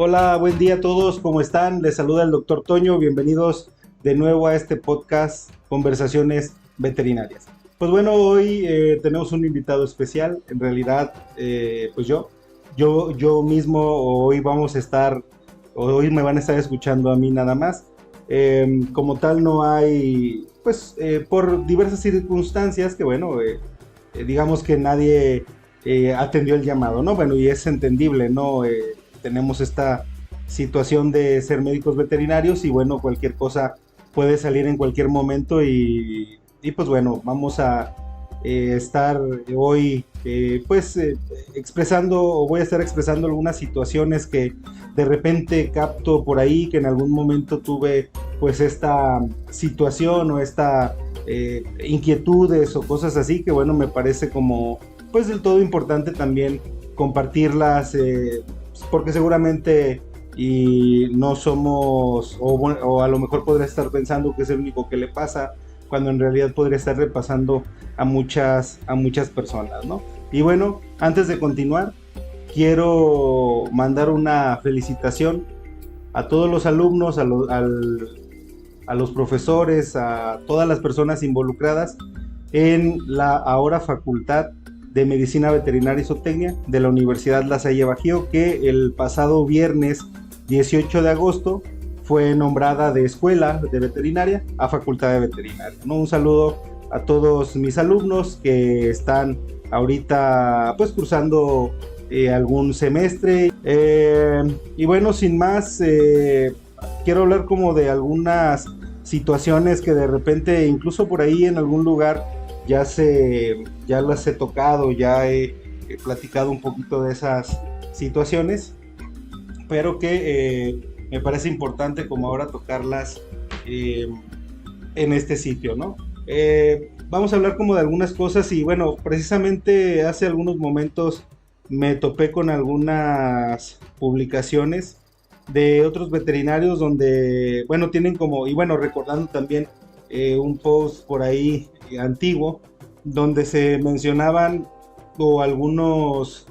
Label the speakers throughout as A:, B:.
A: Hola, buen día a todos, ¿cómo están? Les saluda el doctor Toño, bienvenidos de nuevo a este podcast Conversaciones Veterinarias. Pues bueno, hoy tenemos un invitado especial, en realidad, pues yo mismo hoy vamos a estar, hoy me van a estar escuchando a mí nada más. Como tal no hay, pues por diversas circunstancias que bueno, digamos que nadie atendió el llamado, ¿no? Bueno, y es entendible, ¿no? Tenemos esta situación de ser médicos veterinarios y bueno, cualquier cosa puede salir en cualquier momento y pues bueno, vamos a estar hoy expresando o voy a estar expresando algunas situaciones que de repente capto por ahí, que en algún momento tuve pues esta situación o esta inquietudes o cosas así que bueno, me parece como pues del todo importante también compartirlas, porque seguramente y no somos, o a lo mejor podría estar pensando que es el único que le pasa, cuando en realidad podría estar repasando a muchas personas, ¿no? Y bueno, antes de continuar, quiero mandar una felicitación a todos los alumnos, a los profesores, a todas las personas involucradas en la ahora Facultad de Medicina Veterinaria y Zootecnia de la Universidad La Salle Bajío, que el pasado viernes 18 de agosto fue nombrada de escuela de veterinaria a Facultad de Veterinaria, ¿no? Un saludo a todos mis alumnos que están ahorita pues cursando algún semestre, y bueno, sin más, quiero hablar como de algunas situaciones que de repente incluso por ahí en algún lugar ya las he tocado, ya he platicado un poquito de esas situaciones, pero que me parece importante como ahora tocarlas en este sitio, ¿no? Vamos a hablar como de algunas cosas y bueno, precisamente hace algunos momentos me topé con algunas publicaciones de otros veterinarios donde, bueno, tienen como, y bueno, recordando también un post por ahí antiguo, donde se mencionaban o algunos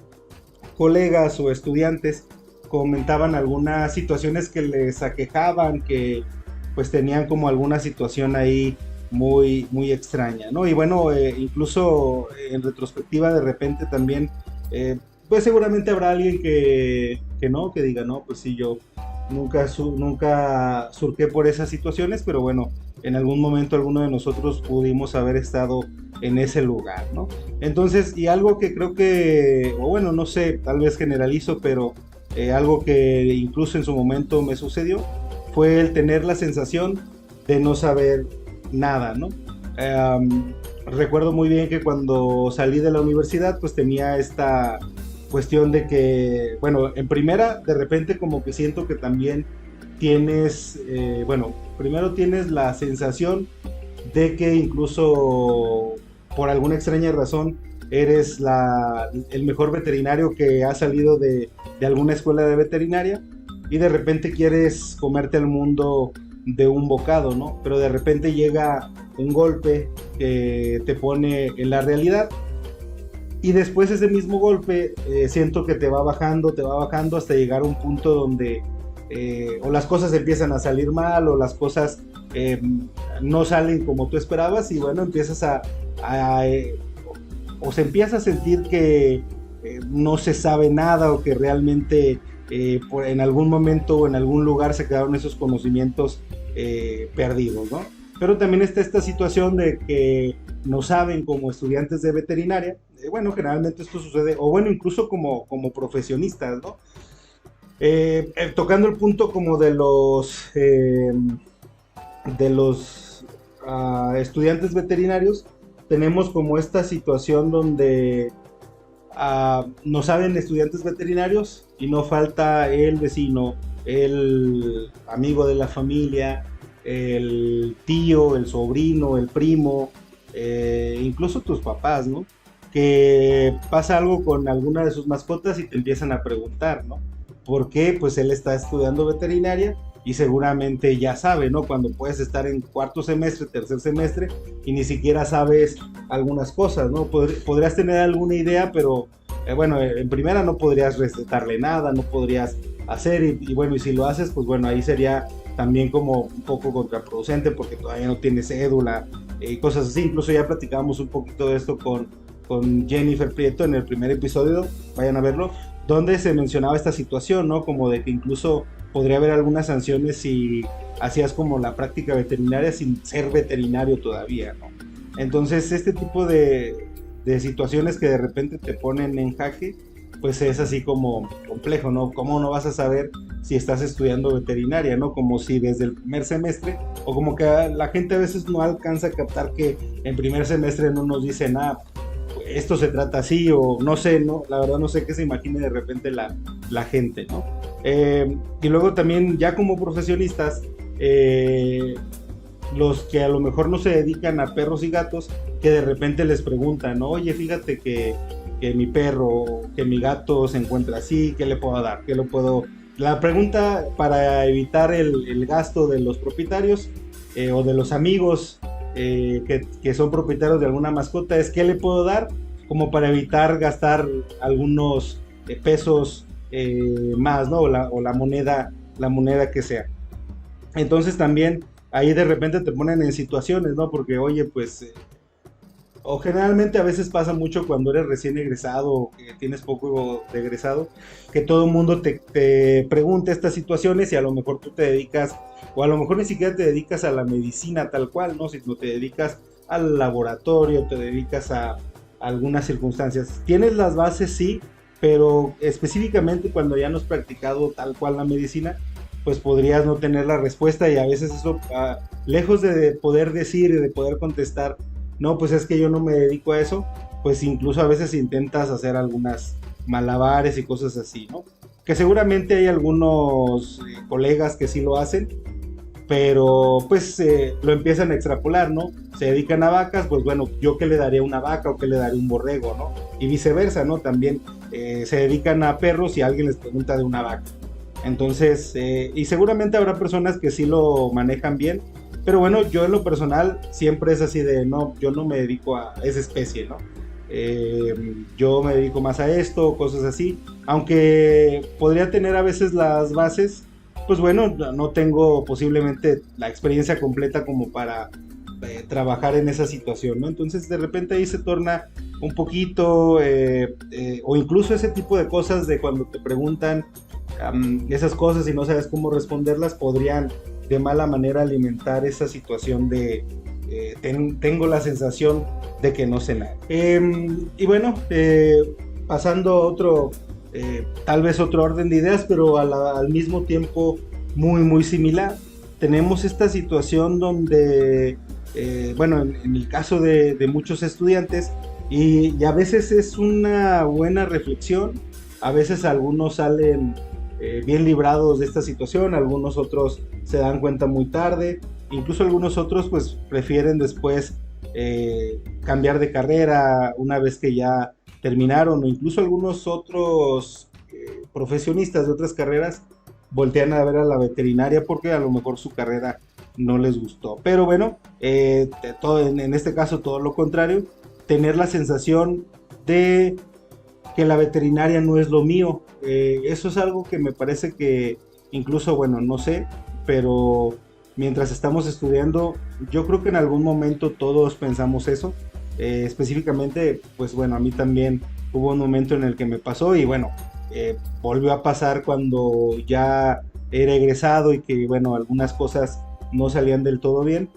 A: colegas o estudiantes comentaban algunas situaciones que les aquejaban, que pues tenían como alguna situación ahí muy extraña, ¿no? Y bueno, incluso en retrospectiva de repente también, pues seguramente habrá alguien que no, que diga, no, pues sí, yo nunca surqué por esas situaciones, pero bueno, en algún momento alguno de nosotros pudimos haber estado en ese lugar, ¿no? Entonces, y algo que creo que, o bueno, no sé, tal vez generalizo, pero algo que incluso en su momento me sucedió fue el tener la sensación de no saber nada, ¿no? Recuerdo muy bien que cuando salí de la universidad, pues tenía esta cuestión de que, bueno, en primera, de repente como que siento que también tienes, bueno, primero tienes la sensación de que incluso por alguna extraña razón eres el mejor veterinario que ha salido de alguna escuela de veterinaria y de repente quieres comerte al mundo de un bocado, ¿no? Pero de repente llega un golpe que te pone en la realidad y después ese mismo golpe siento que te va bajando hasta llegar a un punto donde o las cosas empiezan a salir mal o las cosas no salen como tú esperabas y bueno, empiezas o se empieza a sentir que no se sabe nada o que realmente en algún momento o en algún lugar se quedaron esos conocimientos perdidos, ¿no? Pero también está esta situación de que no saben como estudiantes de veterinaria, bueno, generalmente esto sucede, o bueno, incluso como profesionistas, ¿no? Tocando el punto como de los estudiantes veterinarios, tenemos como esta situación donde no saben estudiantes veterinarios y no falta el vecino, el amigo de la familia, el tío, el sobrino, el primo, incluso tus papás, ¿no? Que pasa algo con alguna de sus mascotas y te empiezan a preguntar, ¿no? ¿Por qué? Pues él está estudiando veterinaria y seguramente ya sabe, ¿no? Cuando puedes estar en cuarto semestre, tercer semestre y ni siquiera sabes algunas cosas, ¿no? Podrías tener alguna idea, pero bueno, en primera no podrías recetarle nada, no podrías hacer y bueno, y si lo haces, pues bueno, ahí sería también como un poco contraproducente porque todavía no tienes cédula, cosas así. Incluso ya platicamos un poquito de esto con Jennifer Prieto en el primer episodio, vayan a verlo, donde se mencionaba esta situación, ¿no? Como de que incluso podría haber algunas sanciones si hacías como la práctica veterinaria sin ser veterinario todavía, ¿no? Entonces, este tipo de situaciones que de repente te ponen en jaque, pues es así como complejo, ¿no? ¿Cómo no vas a saber si estás estudiando veterinaria, ¿no? Como si desde el primer semestre, o como que la gente a veces no alcanza a captar que en primer semestre no nos dicen, esto se trata así, o no sé, ¿no? La verdad no sé qué se imagine de repente la gente, ¿no? Y luego también, ya como profesionistas, los que a lo mejor no se dedican a perros y gatos, que de repente les preguntan, ¿no? Oye, fíjate que mi perro, que mi gato se encuentra así, ¿qué le puedo dar? ¿Qué le puedo...? La pregunta para evitar el gasto de los propietarios o de los amigos que son propietarios de alguna mascota es ¿qué le puedo dar? Como para evitar gastar algunos pesos más, ¿no? O la moneda que sea. Entonces también ahí de repente te ponen en situaciones, ¿no? Porque oye, pues o generalmente a veces pasa mucho cuando eres recién egresado o que tienes poco de egresado, que todo el mundo te pregunta estas situaciones y a lo mejor tú te dedicas, o a lo mejor ni siquiera te dedicas a la medicina tal cual, ¿no? Sino te dedicas al laboratorio, te dedicas a algunas circunstancias. Tienes las bases, sí, pero específicamente cuando ya no has practicado tal cual la medicina, pues podrías no tener la respuesta y a veces eso, lejos de poder decir y de poder contestar, no, pues es que yo no me dedico a eso, pues incluso a veces intentas hacer algunas malabares y cosas así, ¿no? Que seguramente hay algunos colegas que sí lo hacen, pero pues lo empiezan a extrapolar, ¿no? Se dedican a vacas, pues bueno, yo qué le daría a una vaca o qué le daría a un borrego, ¿no? Y viceversa, ¿no? También se dedican a perros y alguien les pregunta de una vaca. Entonces, y seguramente habrá personas que sí lo manejan bien, pero bueno, yo en lo personal siempre es así de, no, yo no me dedico a esa especie, ¿no? Yo me dedico más a esto, cosas así, aunque podría tener a veces las bases, pues bueno, no tengo posiblemente la experiencia completa como para trabajar en esa situación, ¿no? Entonces de repente ahí se torna un poquito, o incluso ese tipo de cosas de cuando te preguntan esas cosas y no sabes cómo responderlas, podrían de mala manera alimentar esa situación de tengo la sensación de que no sé nada. Y bueno, pasando a otro, tal vez otro orden de ideas, pero al mismo tiempo muy muy similar, tenemos esta situación donde, bueno, en el caso de muchos estudiantes, y a veces es una buena reflexión, a veces algunos salen bien librados de esta situación, algunos otros se dan cuenta muy tarde, incluso algunos otros pues prefieren después cambiar de carrera una vez que ya terminaron, o incluso algunos otros profesionistas de otras carreras voltean a ver a la veterinaria porque a lo mejor su carrera no les gustó. Pero bueno, en este caso todo lo contrario, tener la sensación de que la veterinaria no es lo mío. Eso es algo que me parece que incluso, bueno, no sé, pero mientras estamos estudiando, yo creo que en algún momento todos pensamos eso. Específicamente, pues bueno, a mí también hubo un momento en el que me pasó y bueno, volvió a pasar cuando ya era egresado y que bueno, algunas cosas no salían del todo bien.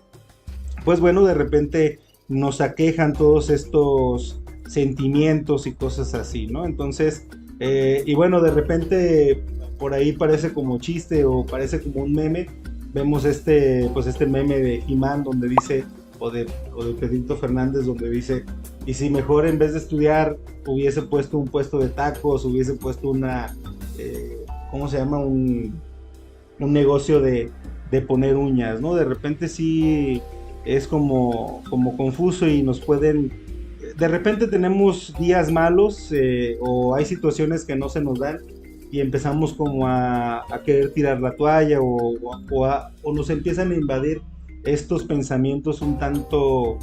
A: Pues bueno, de repente nos aquejan todos estos sentimientos y cosas así, ¿no? Entonces, y bueno, de repente por ahí parece como chiste o parece como un meme. Vemos pues este meme de He-Man donde dice, o de Pedrito Fernández donde dice, y si mejor en vez de estudiar hubiese puesto un puesto de tacos, hubiese puesto una, ¿cómo se llama? Un negocio de poner uñas, ¿no? De repente sí es como confuso y nos pueden, de repente tenemos días malos o hay situaciones que no se nos dan y empezamos como a querer tirar la toalla o nos empiezan a invadir estos pensamientos un tanto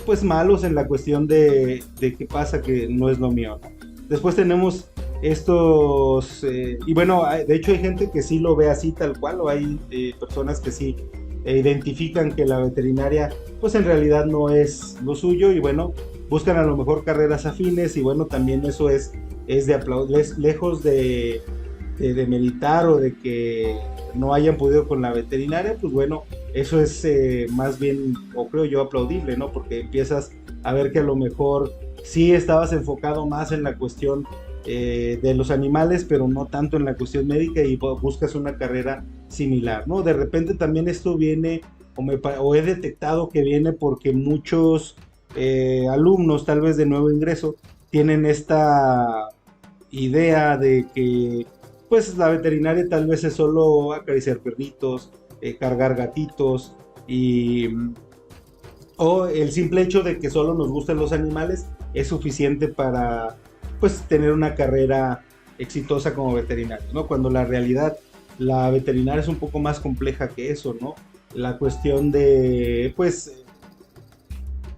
A: pues malos en la cuestión de qué pasa que no es lo mío, ¿no? Después tenemos y bueno, de hecho hay gente que sí lo ve así tal cual, o hay personas que sí identifican que la veterinaria pues en realidad no es lo suyo y bueno, buscan a lo mejor carreras afines y bueno, también eso es de aplaudir, lejos de meditar o de que no hayan podido con la veterinaria, pues bueno, eso es más bien, o creo yo, aplaudible, ¿no? Porque empiezas a ver que a lo mejor sí estabas enfocado más en la cuestión de los animales, pero no tanto en la cuestión médica y buscas una carrera similar, ¿no? De repente también esto viene, o he detectado que viene porque muchos alumnos, tal vez de nuevo ingreso, tienen esta idea de que pues la veterinaria tal vez es solo acariciar perritos, cargar gatitos y o el simple hecho de que solo nos gusten los animales es suficiente para pues tener una carrera exitosa como veterinario, ¿no? Cuando la realidad, la veterinaria es un poco más compleja que eso, ¿no? La cuestión de, pues,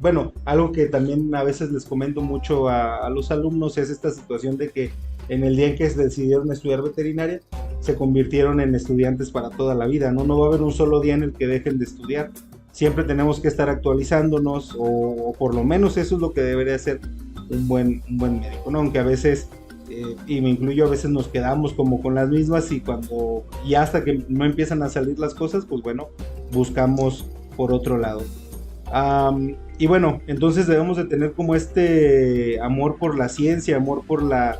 A: bueno, algo que también a veces les comento mucho a los alumnos es esta situación de que en el día en que decidieron estudiar veterinaria, se convirtieron en estudiantes para toda la vida, ¿no? No va a haber un solo día en el que dejen de estudiar. Siempre tenemos que estar actualizándonos, o por lo menos eso es lo que debería ser un buen médico, ¿no? Aunque a veces, y me incluyo, a veces nos quedamos como con las mismas y hasta que no empiezan a salir las cosas, pues bueno, buscamos por otro lado. Y bueno, entonces debemos de tener como este amor por la ciencia, amor por la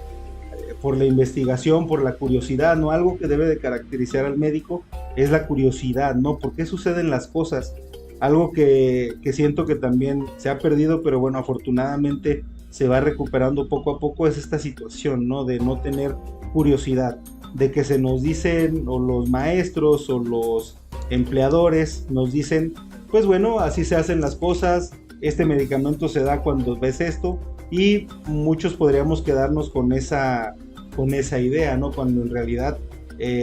A: investigación, por la curiosidad, ¿no? Algo que debe de caracterizar al médico es la curiosidad, ¿no? ¿Por qué suceden las cosas? Algo que siento que también se ha perdido, pero bueno, afortunadamente se va recuperando poco a poco, es esta situación, ¿no? De no tener curiosidad, de que se nos dicen, o los maestros o los empleadores nos dicen, pues bueno, así se hacen las cosas, este medicamento se da cuando ves esto, y muchos podríamos quedarnos con esa idea, ¿no? Cuando en realidad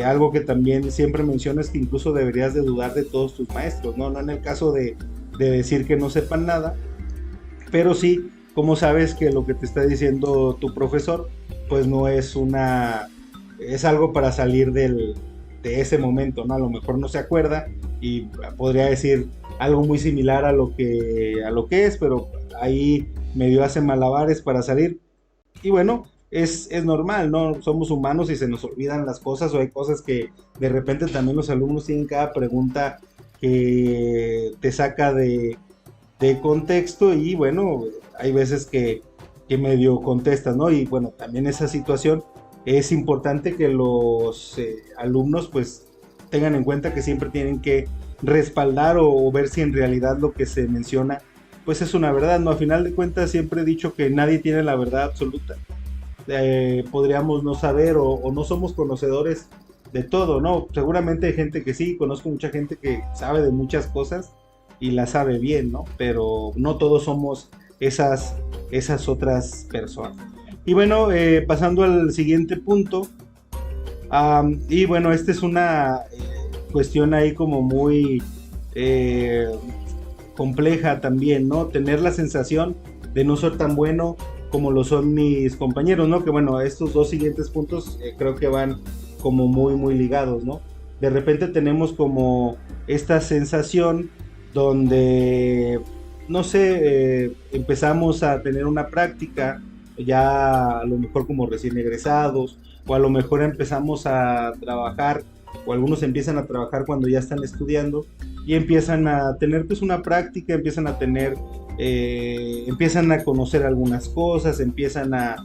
A: algo que también siempre menciono es que incluso deberías de dudar de todos tus maestros, ¿no? No en el caso de decir que no sepan nada, pero sí, como sabes que lo que te está diciendo tu profesor, pues no es es algo para salir de ese momento, ¿no? A lo mejor no se acuerda y podría decir algo muy similar a lo que es, pero ahí medio hace malabares para salir. Y bueno, es normal, ¿no? Somos humanos y se nos olvidan las cosas, o hay cosas que de repente también los alumnos tienen cada pregunta que te saca de contexto y bueno, hay veces que medio contestas, ¿no? Y bueno, también esa situación es importante que los alumnos pues tengan en cuenta que siempre tienen que respaldar o ver si en realidad lo que se menciona pues es una verdad, ¿no? A final de cuentas siempre he dicho que nadie tiene la verdad absoluta. Podríamos no saber o no somos conocedores de todo, ¿no? Seguramente hay gente que sí, conozco mucha gente que sabe de muchas cosas y la sabe bien, ¿no? Pero no todos somos esas otras personas. Y bueno, pasando al siguiente punto, y bueno, esta es una cuestión ahí como muy eh, compleja también, ¿no? Tener la sensación de no ser tan bueno como lo son mis compañeros, ¿no? Que bueno, estos dos siguientes puntos creo que van como muy ligados, ¿no? De repente tenemos como esta sensación donde, no sé, empezamos a tener una práctica ya a lo mejor como recién egresados, o a lo mejor empezamos a trabajar, o algunos empiezan a trabajar cuando ya están estudiando, y empiezan a tener pues una práctica, empiezan a conocer algunas cosas, empiezan a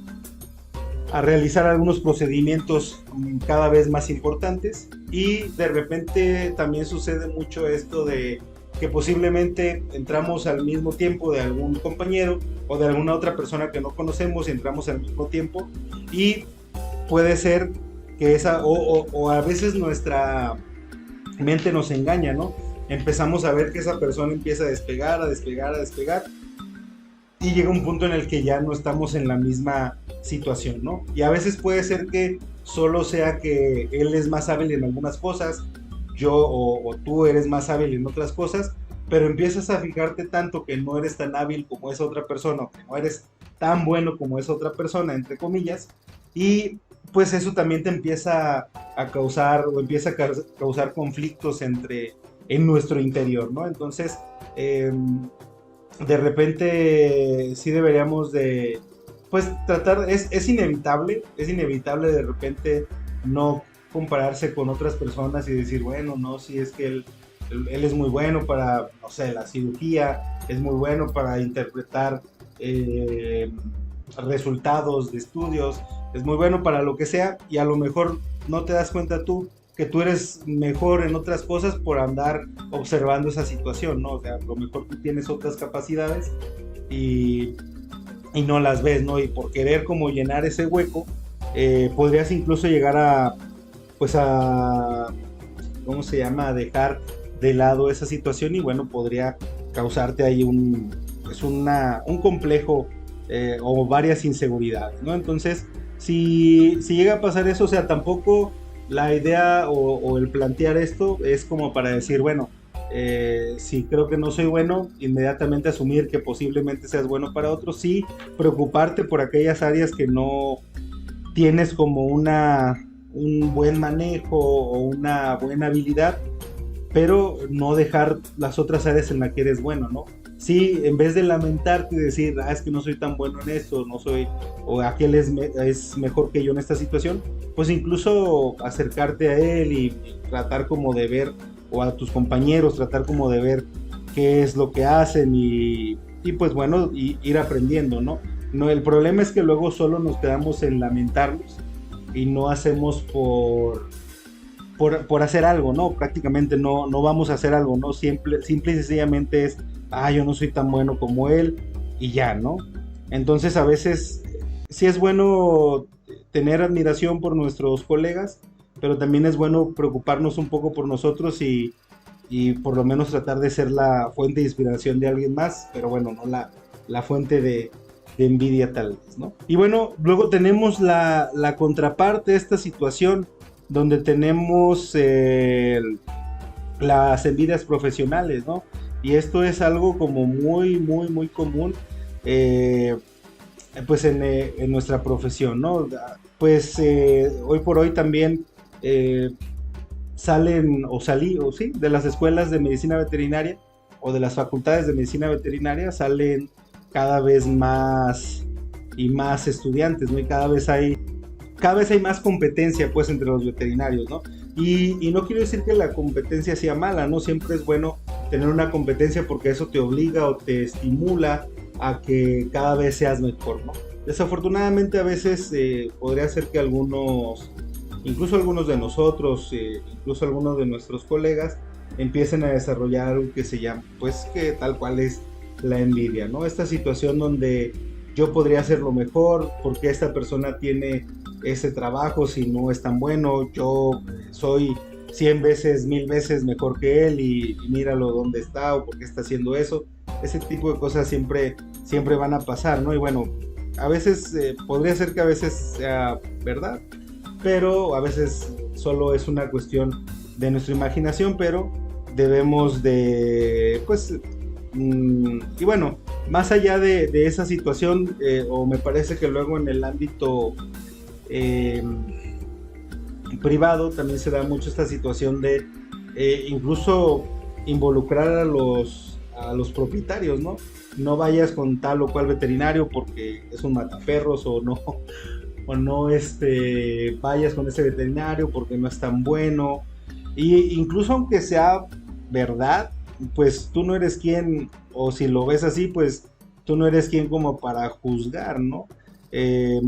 A: realizar algunos procedimientos cada vez más importantes, y de repente también sucede mucho esto de que posiblemente entramos al mismo tiempo de algún compañero o de alguna otra persona que no conocemos, y entramos al mismo tiempo, y puede ser que o a veces nuestra mente nos engaña, ¿no? Empezamos a ver que esa persona empieza a despegar, a despegar, a despegar, y llega un punto en el que ya no estamos en la misma situación, ¿no? Y a veces puede ser que solo sea que él es más hábil en algunas cosas, yo o tú eres más hábil en otras cosas, pero empiezas a fijarte tanto que no eres tan hábil como esa otra persona, o que no eres tan bueno como esa otra persona, entre comillas, Y pues eso también te empieza a causar o empieza a causar conflictos en nuestro interior, ¿no? Entonces, de repente sí deberíamos de, pues tratar, es inevitable de repente no compararse con otras personas y decir, bueno, no, si es que él es muy bueno para, no sé, la cirugía, es muy bueno para interpretar eh, resultados de estudios, es muy bueno para lo que sea, y a lo mejor no te das cuenta tú que tú eres mejor en otras cosas por andar observando esa situación, ¿no? O sea, a lo mejor tú tienes otras capacidades y, y no las ves, ¿no? Y por querer como llenar ese hueco, podrías incluso llegar a, pues a, ¿cómo se llama? A dejar de lado esa situación y bueno, podría causarte ahí pues un complejo o varias inseguridades, ¿no? Entonces, si llega a pasar eso, o sea, tampoco la idea o el plantear esto es como para decir, bueno, si creo que no soy bueno, inmediatamente asumir que posiblemente seas bueno para otros, sí, preocuparte por aquellas áreas que no tienes como un buen manejo o una buena habilidad, pero no dejar las otras áreas en las que eres bueno, ¿no? Sí, en vez de lamentarte y decir, es que no soy tan bueno en esto, no soy, o aquel es mejor que yo en esta situación, pues incluso acercarte a él y tratar como de ver, o a tus compañeros, tratar como de ver qué es lo que hacen y pues bueno, ir aprendiendo, ¿no? No, el problema es que luego solo nos quedamos en lamentarnos y no hacemos por hacer algo, ¿no? Prácticamente no vamos a hacer algo, ¿no? Simple y sencillamente es, yo no soy tan bueno como él y ya, ¿no? Entonces a veces sí es bueno tener admiración por nuestros colegas, pero también es bueno preocuparnos un poco por nosotros y por lo menos tratar de ser la fuente de inspiración de alguien más, pero bueno, no la fuente de envidia tal vez, ¿no? Y bueno, luego tenemos la contraparte de esta situación donde tenemos las envidias profesionales, ¿no? Y esto es algo como muy común, eh, pues en nuestra profesión, ¿no? Pues hoy por hoy también salen o sí, de las escuelas de medicina veterinaria o de las facultades de medicina veterinaria salen cada vez más y más estudiantes, ¿no? Y cada vez hay más competencia pues entre los veterinarios, ¿no? Y no quiero decir que la competencia sea mala, ¿no? Siempre es bueno tener una competencia porque eso te obliga o te estimula a que cada vez seas mejor, ¿no? Desafortunadamente a veces podría ser que incluso algunos de nosotros, incluso algunos de nuestros colegas, empiecen a desarrollar algo que se llama, pues que tal cual es la envidia, ¿no? Esta situación donde yo podría hacerlo mejor, porque esta persona tiene ese trabajo si no es tan bueno, yo soy 100 veces, 1000 veces mejor que él y míralo dónde está o por qué está haciendo eso. Ese tipo de cosas siempre van a pasar, ¿no? Y bueno, a veces podría ser que a veces sea verdad, pero a veces solo es una cuestión de nuestra imaginación, pero debemos de, pues, y bueno, más allá de esa situación, o me parece que luego en el ámbito eh, privado también se da mucho esta situación de incluso involucrar a los propietarios, ¿no? No vayas con tal o cual veterinario porque es un mataperros o no vayas con ese veterinario porque no es tan bueno. Y incluso aunque sea verdad, pues tú no eres quien, o si lo ves así, pues tú no eres quien como para juzgar, ¿no? Eh,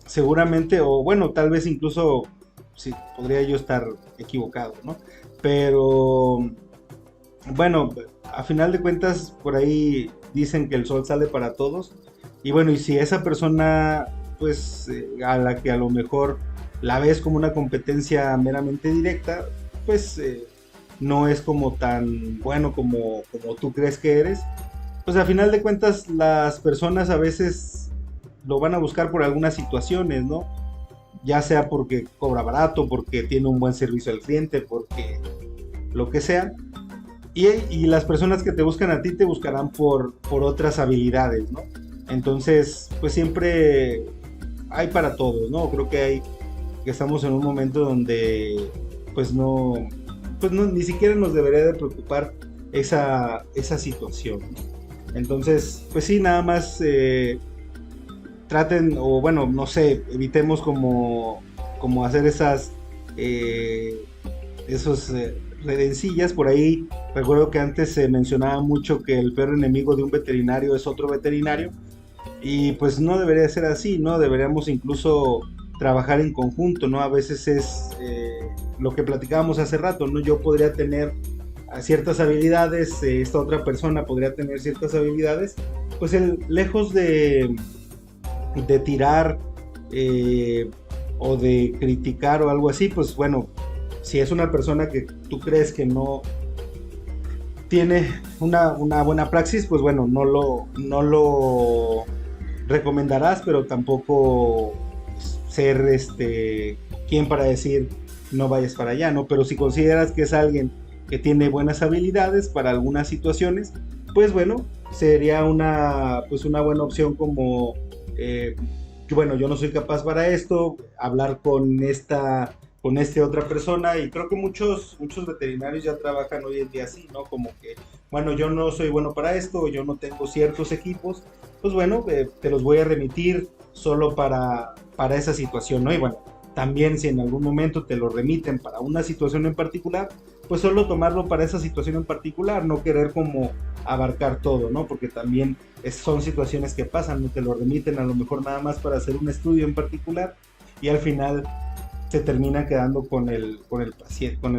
A: Seguramente, o bueno, tal vez incluso, sí, podría yo estar equivocado, ¿no? Pero bueno, a final de cuentas, por ahí dicen que el sol sale para todos. Y bueno, y si esa persona, pues a la que a lo mejor la ves como una competencia meramente directa, pues no es como tan bueno como tú crees que eres, pues a final de cuentas las personas a veces lo van a buscar por algunas situaciones, ¿no? Ya sea porque cobra barato, porque tiene un buen servicio al cliente, porque lo que sea. Y las personas que te buscan a ti te buscarán por otras habilidades, ¿no? Entonces, pues siempre hay para todos, ¿no? Creo que estamos en un momento donde pues no, ni siquiera nos debería de preocupar esa situación, ¿no? Entonces, pues sí, nada más traten, o bueno, no sé, evitemos como hacer esos redencillas. Por ahí recuerdo que antes se mencionaba mucho que el peor enemigo de un veterinario es otro veterinario, y pues no debería ser así, ¿no? Deberíamos incluso trabajar en conjunto, ¿no? A veces es lo que platicábamos hace rato, ¿no? Yo podría tener ciertas habilidades, esta otra persona podría tener ciertas habilidades, pues lejos de tirar eh, o de criticar o algo así, pues bueno, si es una persona que tú crees que no tiene una buena praxis, pues bueno, no lo recomendarás, pero tampoco ser quien para decir no vayas para allá, ¿no? Pero si consideras que es alguien que tiene buenas habilidades para algunas situaciones, pues bueno, sería una buena opción como que bueno, yo no soy capaz para esto, hablar con esta otra persona. Y creo que muchos veterinarios ya trabajan hoy en día así, ¿no? Como que, bueno, yo no soy bueno para esto, yo no tengo ciertos equipos, pues bueno, te los voy a remitir solo para esa situación, ¿no? Y bueno, también si en algún momento te lo remiten para una situación en particular, pues solo tomarlo para esa situación en particular, no querer como abarcar todo, ¿no? Porque también son situaciones que pasan, no te lo remiten a lo mejor nada más para hacer un estudio en particular, y al final se termina quedando con el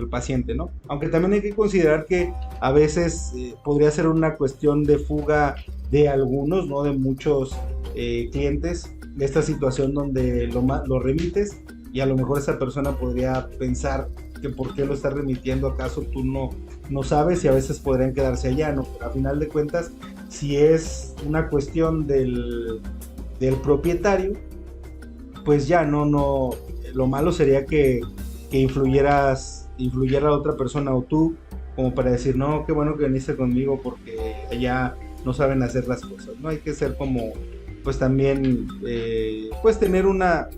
A: paciente, ¿no? Aunque también hay que considerar que a veces podría ser una cuestión de fuga de algunos, ¿no? De muchos clientes, de esta situación donde lo remites, y a lo mejor esa persona podría pensar que por qué lo estás remitiendo, acaso tú no sabes, y a veces podrían quedarse allá, ¿no? Pero a final de cuentas, si es una cuestión del propietario, pues ya no, lo malo sería que influyera a otra persona o tú, como para decir, no, qué bueno que viniste conmigo porque allá no saben hacer las cosas, ¿no? Hay que ser como, pues también, pues tener una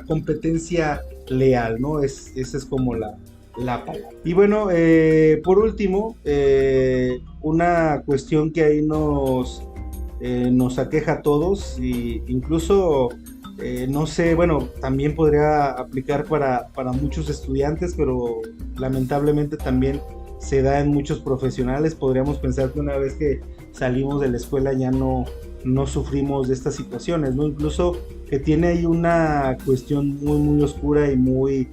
A: competencia leal, ¿no? Esa es como la palabra. Y bueno, por último, una cuestión que ahí nos aqueja a todos, y incluso no sé, bueno, también podría aplicar para muchos estudiantes, pero lamentablemente también se da en muchos profesionales. Podríamos pensar que una vez que salimos de la escuela ya no sufrimos de estas situaciones, ¿no? Incluso que tiene ahí una cuestión muy oscura y muy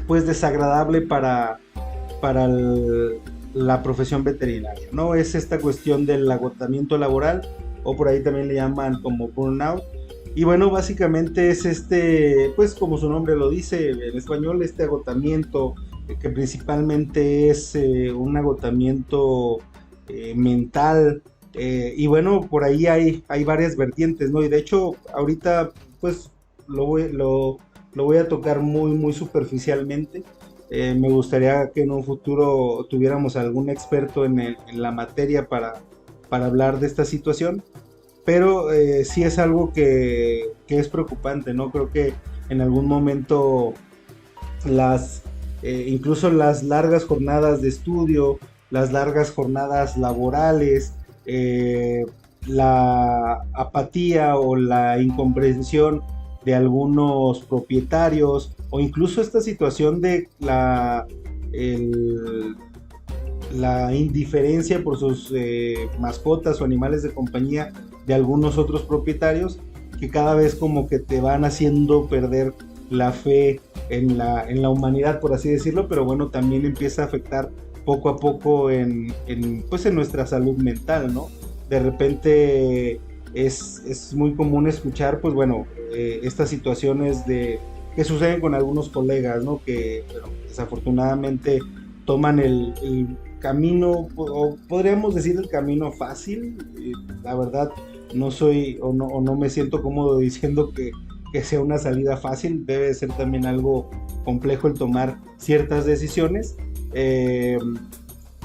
A: pues desagradable para la profesión veterinaria, ¿no? Es esta cuestión del agotamiento laboral, o por ahí también le llaman como burnout. Y bueno, básicamente es pues como su nombre lo dice en español, este agotamiento que principalmente es un agotamiento mental. Y bueno, por ahí hay varias vertientes, ¿no? Y de hecho, ahorita pues lo voy a tocar muy superficialmente. Me gustaría que en un futuro tuviéramos algún experto en la materia para hablar de esta situación, pero sí es algo que es preocupante, ¿no? Creo que en algún momento incluso las largas jornadas de estudio, las largas jornadas laborales, la apatía o la incomprensión de algunos propietarios, o incluso esta situación de la indiferencia por sus mascotas o animales de compañía de algunos otros propietarios, que cada vez como que te van haciendo perder la fe en la humanidad, por así decirlo. Pero bueno, también empieza a afectar poco a poco pues en nuestra salud mental, ¿no? De repente es muy común escuchar, pues bueno, estas situaciones que suceden con algunos colegas, ¿no? Que bueno, desafortunadamente toman el camino, o podríamos decir el camino fácil. La verdad, no soy o no me siento cómodo diciendo que sea una salida fácil. Debe ser también algo complejo el tomar ciertas decisiones.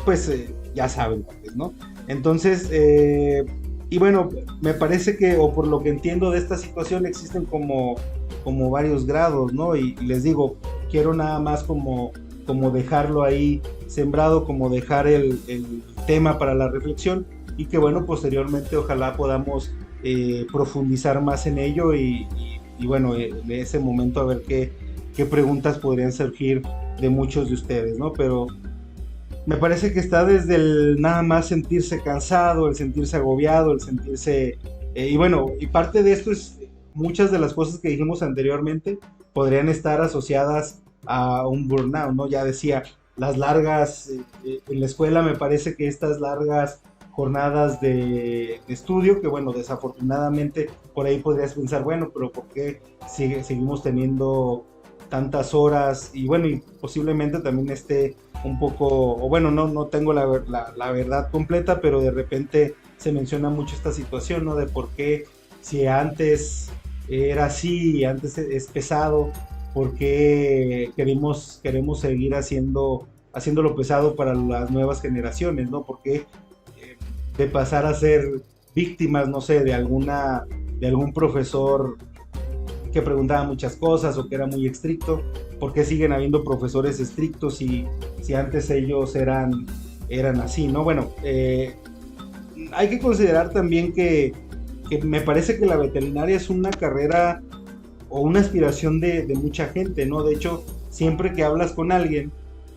A: Pues ya saben, ¿no? Entonces, Y bueno, me parece que, o por lo que entiendo de esta situación, existen como varios grados, ¿no? Y les digo, quiero nada más como dejarlo ahí sembrado, como dejar el tema para la reflexión y que bueno, posteriormente ojalá podamos profundizar más en ello y bueno, de ese momento a ver qué preguntas podrían surgir de muchos de ustedes, ¿no? Pero me parece que está desde el nada más sentirse cansado, el sentirse agobiado, el sentirse... y bueno, y parte de esto es muchas de las cosas que dijimos anteriormente podrían estar asociadas a un burnout, ¿no? Ya decía, las largas, en la escuela me parece que estas largas jornadas de estudio, que bueno, desafortunadamente por ahí podrías pensar, bueno, pero ¿por qué seguimos teniendo tantas horas? Y bueno, y posiblemente también esté un poco, o bueno, no tengo la verdad completa, pero de repente se menciona mucho esta situación, ¿no? De por qué si antes era así, antes es pesado, por qué queremos seguir haciéndolo pesado para las nuevas generaciones, ¿no? Porque de pasar a ser víctimas, no sé, de algún profesor que preguntaba muchas cosas o que era muy estricto, ¿por qué siguen habiendo profesores estrictos si antes ellos eran así, ¿no? Bueno, hay que considerar también que me parece que la veterinaria es una carrera o una aspiración de mucha gente, ¿no? De hecho, siempre que hablas con alguien,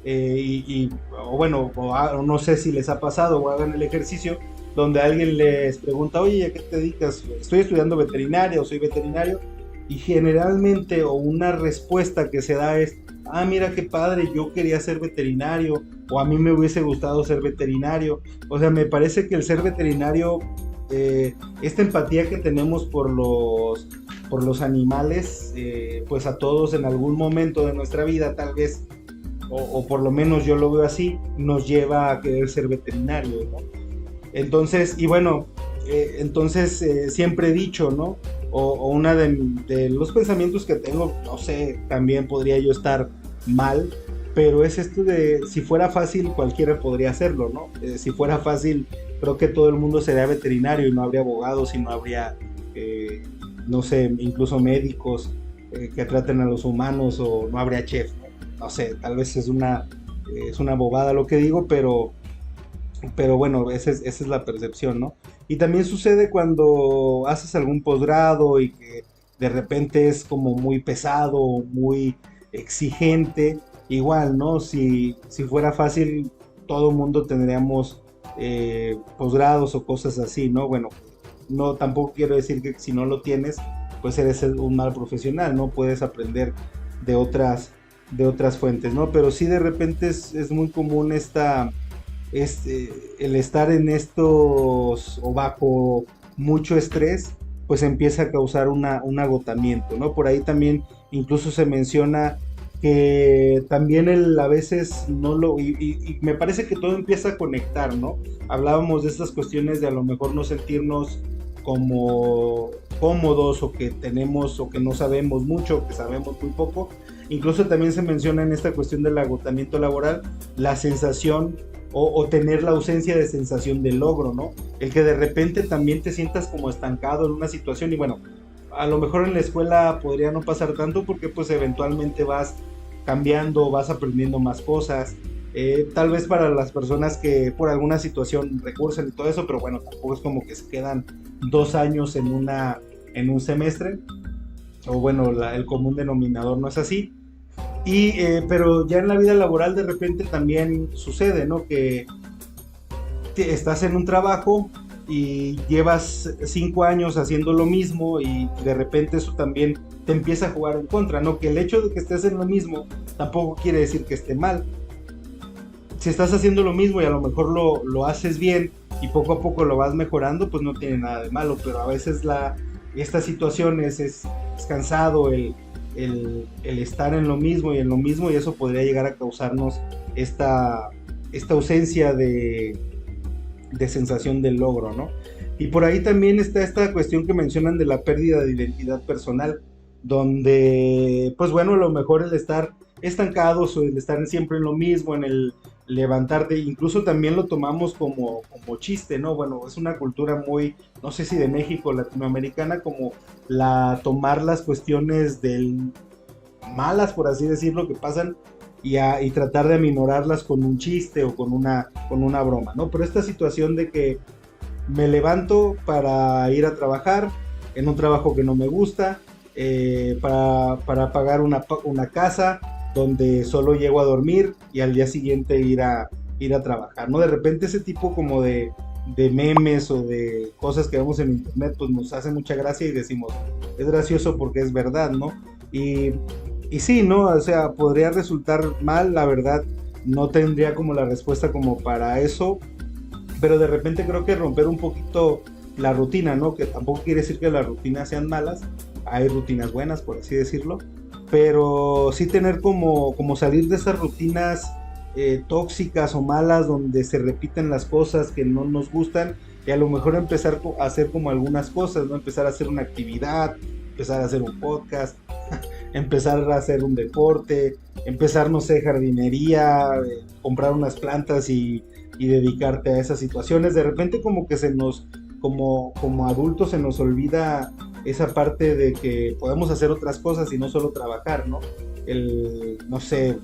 A: o bueno, o no sé si les ha pasado o hagan el ejercicio, donde alguien les pregunta, oye, ¿a qué te dedicas? Estoy estudiando veterinaria o soy veterinario, y generalmente o una respuesta que se da es, ah, mira qué padre, yo quería ser veterinario, o a mí me hubiese gustado ser veterinario. O sea, me parece que el ser veterinario, esta empatía que tenemos por los animales, pues a todos en algún momento de nuestra vida tal vez, o por lo menos yo lo veo así, nos lleva a querer ser veterinario, ¿no? Entonces, y bueno, entonces siempre he dicho, ¿no? O una de los pensamientos que tengo, no sé, también podría yo estar mal, pero es esto de si fuera fácil cualquiera podría hacerlo, ¿no? Si fuera fácil, creo que todo el mundo sería veterinario y no habría abogados y no habría, eh, no sé, incluso médicos que traten a los humanos o no habría chef, ¿no? No sé, tal vez es una bobada lo que digo, pero bueno, esa es la percepción, ¿no? Y también sucede cuando haces algún posgrado y que de repente es como muy pesado, muy exigente, igual, ¿no? Si fuera fácil, todo el mundo tendríamos posgrados o cosas así, ¿no? Bueno, no, tampoco quiero decir que si no lo tienes, pues eres un mal profesional, ¿no? Puedes aprender de de otras fuentes, ¿no? Pero sí de repente es muy común el estar en estos o bajo mucho estrés, pues empieza a causar un agotamiento, ¿no? Por ahí también incluso se menciona que también él a veces no lo... Y me parece que todo empieza a conectar, ¿no? Hablábamos de estas cuestiones de a lo mejor no sentirnos como cómodos o que tenemos o que no sabemos mucho o que sabemos muy poco. Incluso también se menciona en esta cuestión del agotamiento laboral la sensación o tener la ausencia de sensación de logro, ¿no? El que de repente también te sientas como estancado en una situación y bueno, a lo mejor en la escuela podría no pasar tanto porque pues eventualmente vas cambiando, vas aprendiendo más cosas, tal vez para las personas que por alguna situación recursen y todo eso, pero bueno, tampoco es como que se quedan 2 años en un semestre, o bueno, el común denominador no es así. Pero ya en la vida laboral de repente también sucede, ¿no? Que estás en un trabajo y llevas 5 años haciendo lo mismo y de repente eso también te empieza a jugar en contra, ¿no? Que el hecho de que estés en lo mismo tampoco quiere decir que esté mal. Si estás haciendo lo mismo y a lo mejor lo haces bien y poco a poco lo vas mejorando, pues no tiene nada de malo, pero a veces estas situaciones es cansado el estar en lo mismo y en lo mismo y eso podría llegar a causarnos esta ausencia de sensación del logro, ¿no? Y por ahí también está esta cuestión que mencionan de la pérdida de identidad personal, donde, pues bueno, a lo mejor el estar estancados o el estar siempre en lo mismo, en el levantarte, incluso también lo tomamos como chiste, ¿no? Bueno, es una cultura muy, no sé si de México, latinoamericana, como tomar las cuestiones del malas, por así decirlo, que pasan y tratar de aminorarlas con un chiste o con una broma, ¿no? Pero esta situación de que me levanto para ir a trabajar en un trabajo que no me gusta, para pagar una casa donde solo llego a dormir y al día siguiente ir a trabajar, ¿no? De repente ese tipo como de memes o de cosas que vemos en internet, pues nos hace mucha gracia y decimos, es gracioso porque es verdad, ¿no? Y, y sí, ¿no? O sea, podría resultar mal, la verdad, no tendría como la respuesta como para eso, pero de repente creo que romper un poquito la rutina, ¿no? Que tampoco quiere decir que las rutinas sean malas, hay rutinas buenas, por así decirlo, pero sí tener como salir de esas rutinas tóxicas o malas donde se repiten las cosas que no nos gustan y a lo mejor empezar a hacer como algunas cosas, ¿no? Empezar a hacer una actividad, empezar a hacer un podcast, empezar a hacer un deporte, empezar, no sé, jardinería, comprar unas plantas y dedicarte a esas situaciones. De repente como que como adultos se nos olvida esa parte de que podemos hacer otras cosas y no solo trabajar, ¿no? No sé,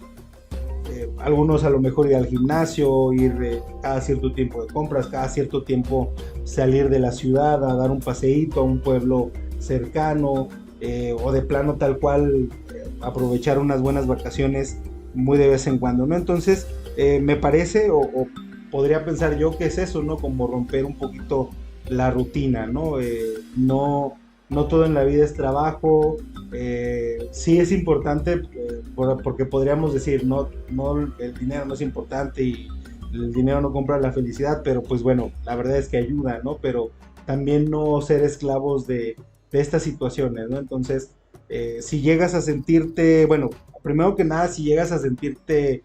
A: algunos a lo mejor ir al gimnasio, ir cada cierto tiempo de compras, cada cierto tiempo salir de la ciudad a dar un paseíto a un pueblo cercano, o de plano tal cual aprovechar unas buenas vacaciones muy de vez en cuando, ¿no? Entonces me parece o podría pensar yo que es eso, ¿no? Como romper un poquito la rutina, ¿no? No todo en la vida es trabajo. Sí es importante, porque podríamos decir, no, el dinero no es importante y el dinero no compra la felicidad, pero pues bueno, la verdad es que ayuda, ¿no? Pero también no ser esclavos de estas situaciones, ¿no? Entonces, si llegas a sentirte, bueno, primero que nada, si llegas a sentirte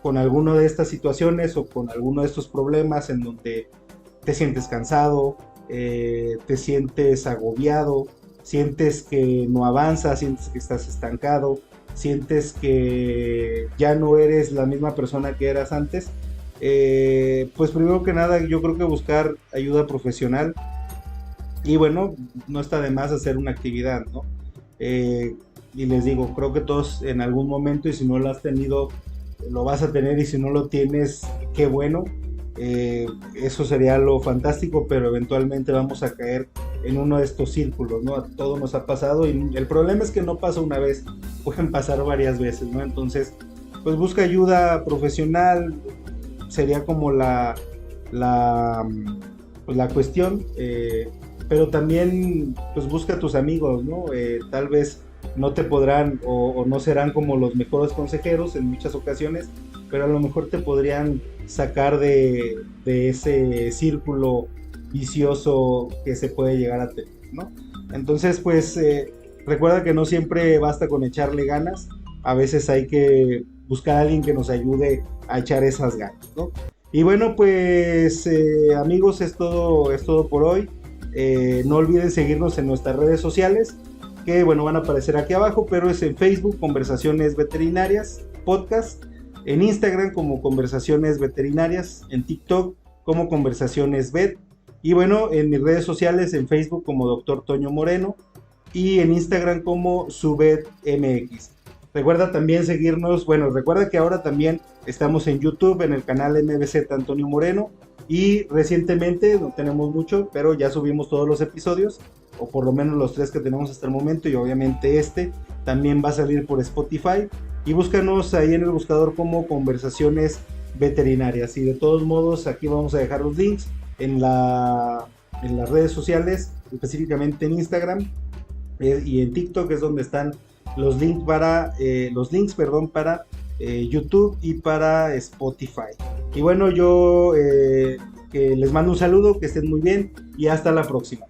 A: con alguna de estas situaciones o con alguno de estos problemas en donde te sientes cansado, te sientes agobiado, sientes que no avanzas, sientes que estás estancado, sientes que ya no eres la misma persona que eras antes, pues primero que nada yo creo que buscar ayuda profesional y bueno, no está de más hacer una actividad, ¿no? Y les digo, creo que todos en algún momento, y si no lo has tenido, lo vas a tener, y si no lo tienes, qué bueno. Eso sería lo fantástico, pero eventualmente vamos a caer en uno de estos círculos, ¿no? A todos nos ha pasado y el problema es que no pasa una vez, pueden pasar varias veces, ¿no? Entonces, pues busca ayuda profesional, sería como pues la cuestión, pero también pues busca a tus amigos, ¿no? Tal vez no te podrán o no serán como los mejores consejeros en muchas ocasiones, pero a lo mejor te podrían sacar de ese círculo vicioso que se puede llegar a tener, ¿no? Entonces, pues recuerda que no siempre basta con echarle ganas, a veces hay que buscar a alguien que nos ayude a echar esas ganas, ¿no? Y bueno, pues amigos, es todo por hoy. No olviden seguirnos en nuestras redes sociales, que bueno, van a aparecer aquí abajo, pero es en Facebook, Conversaciones Veterinarias Podcast, en Instagram como Conversaciones Veterinarias, en TikTok como Conversaciones Vet, y bueno, en mis redes sociales, en Facebook como Dr. Toño Moreno y en Instagram como SuvetMX. Recuerda también seguirnos, bueno, recuerda que ahora también estamos en YouTube, en el canal MBZ Antonio Moreno, y recientemente, no tenemos mucho, pero ya subimos todos los episodios, o por lo menos los 3 que tenemos hasta el momento, y obviamente también va a salir por Spotify, y búscanos ahí en el buscador como Conversaciones Veterinarias. Y de todos modos, aquí vamos a dejar los links en las redes sociales, específicamente en Instagram y en TikTok, es donde están los links para YouTube y para Spotify. Y bueno, yo que les mando un saludo, que estén muy bien y hasta la próxima.